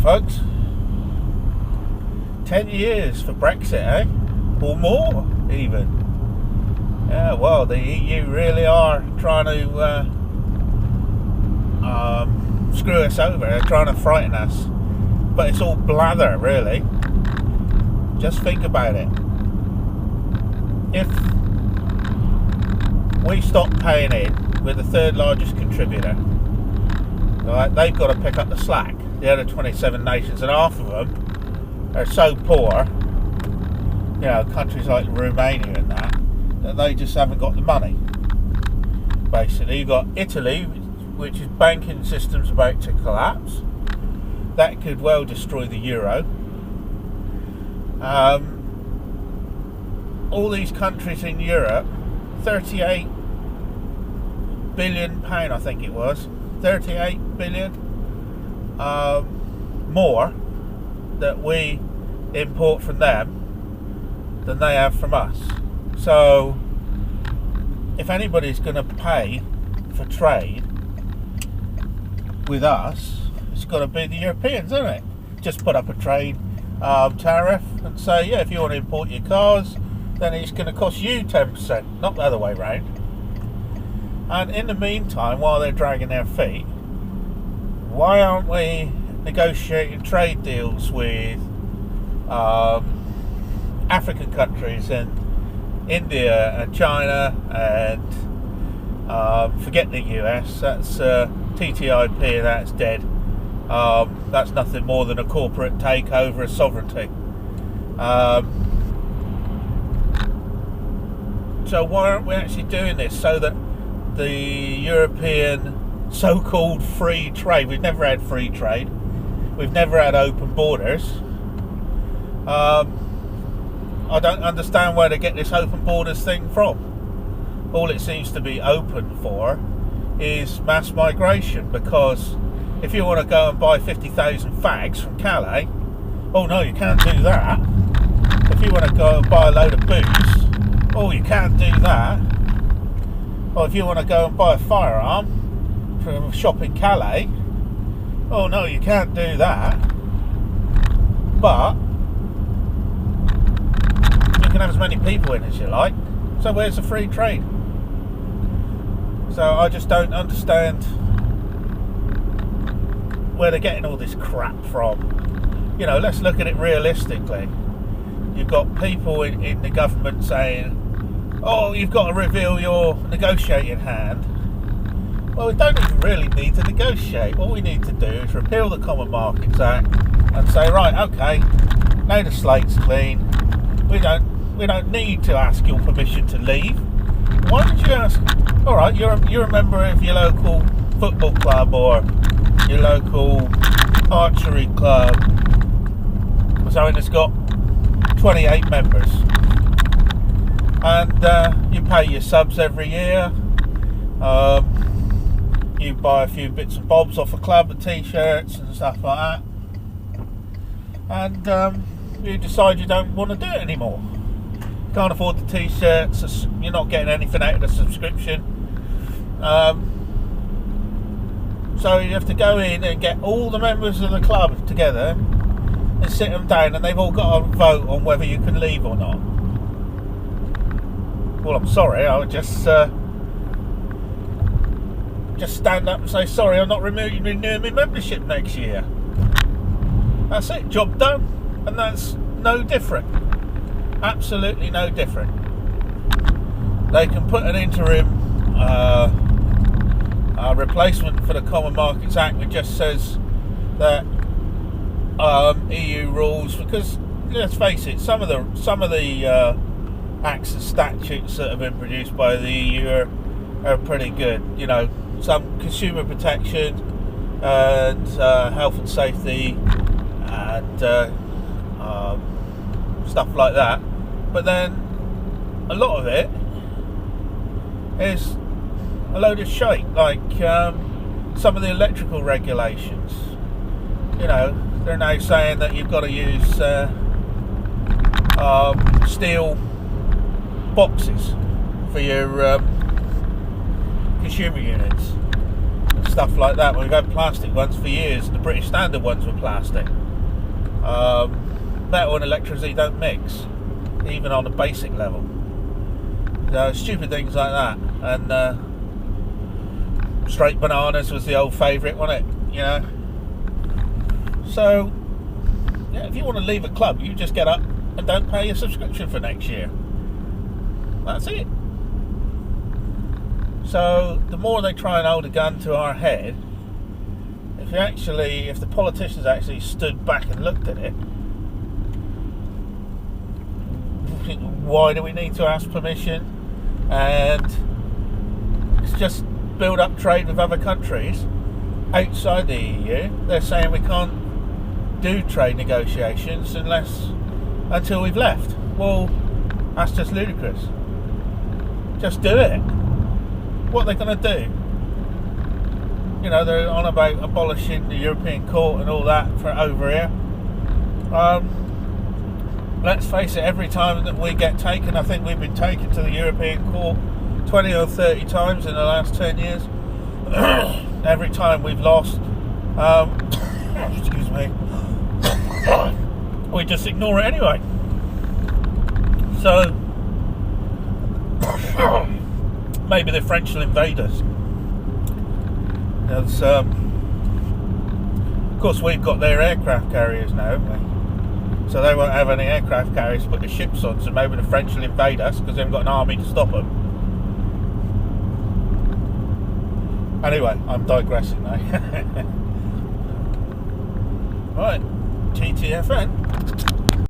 folks. 10 years for Brexit, eh? Or more, even. Yeah, well, the EU really are trying to screw us over. They're trying to frighten us. But it's all blather, really. Just think about it. If we stop paying in, we're the third largest contributor. Right, they've got to pick up the slack. The other 27 nations, and half of them are so poor, you know, countries like Romania and that they just haven't got the money. Basically, you've got Italy, which is banking system's about to collapse. That could well destroy the euro. All these countries in Europe, £38 billion, I think it was, 38 billion more that we import from them than they have from us. So if anybody's going to pay for trade with us, it's got to be the Europeans, isn't it? Just put up a trade tariff and say, yeah, if you want to import your cars, then it's going to cost you 10%, not the other way round. And in the meantime, while they're dragging their feet, why aren't we negotiating trade deals with African countries and India and China and forget the US, that's TTIP, that's dead. That's nothing more than a corporate takeover of sovereignty. So why aren't we actually doing this so that the European so-called free trade, we've never had free trade, we've never had open borders. I don't understand where they get this open borders thing from. All it seems to be open for is mass migration, because if you want to go and buy 50,000 fags from Calais, oh no, you can't do that. If you want to go and buy a load of booze, oh, you can't do that. Or if you want to go and buy a firearm from a shop in Calais, oh no, you can't do that. But you can have as many people in as you like. So where's the free trade? So I just don't understand where they're getting all this crap from. You know, let's look at it realistically. You've got people in the government saying, oh, you've got to reveal your negotiating hand. Well, we don't even really need to negotiate. All we need to do is repeal the Common Markets Act and say, right, okay, now the slate's clean. We don't need to ask your permission to leave. Why did you ask? All right, you're a member of your local football club or your local archery club. So it's got 28 members. And you pay your subs every year. You buy a few bits and bobs off a club, and t-shirts and stuff like that. And you decide you don't want to do it anymore. You can't afford the t-shirts. You're not getting anything out of the subscription. So you have to go in and get all the members of the club together and sit them down, and they've all got to vote on whether you can leave or not. Well, I'm sorry, I would just stand up and say, sorry, I'm not renewing my membership next year. That's it, job done. And that's no different. Absolutely no different. They can put an interim replacement for the Common Markets Act that just says that EU rules, because let's face it, some of the acts and statutes that have been produced by the EU are pretty good. You know, some consumer protection and health and safety and stuff like that. But then a lot of it is a load of shite, like some of the electrical regulations. You know, they're now saying that you've got to use steel boxes for your consumer units. stuff like that. We've had plastic ones for years, and the British Standard ones were plastic. Metal and electricity don't mix, even on a basic level. So stupid things like that. And straight bananas was the old favourite, wasn't it? You know. So yeah, if you want to leave a club, you just get up and don't pay your subscription for next year. That's it. So the more they try and hold a gun to our head, if the politicians actually stood back and looked at it, why do we need to ask permission? And it's just build up trade with other countries outside the EU. They're saying we can't do trade negotiations until we've left. Well, that's just ludicrous. Just do it. What are they going to do? You know, they're on about abolishing the European Court and all that for over here. Let's face it, every time that we get taken, I think we've been taken to the European Court 20 or 30 times in the last 10 years. Every time we've lost. Excuse me. We just ignore it anyway. So maybe the French will invade us. Of course, we've got their aircraft carriers now, haven't we? So they won't have any aircraft carriers to put the ships on, so maybe the French will invade us because they've got an army to stop them. Anyway, I'm digressing now. Right, TTFN.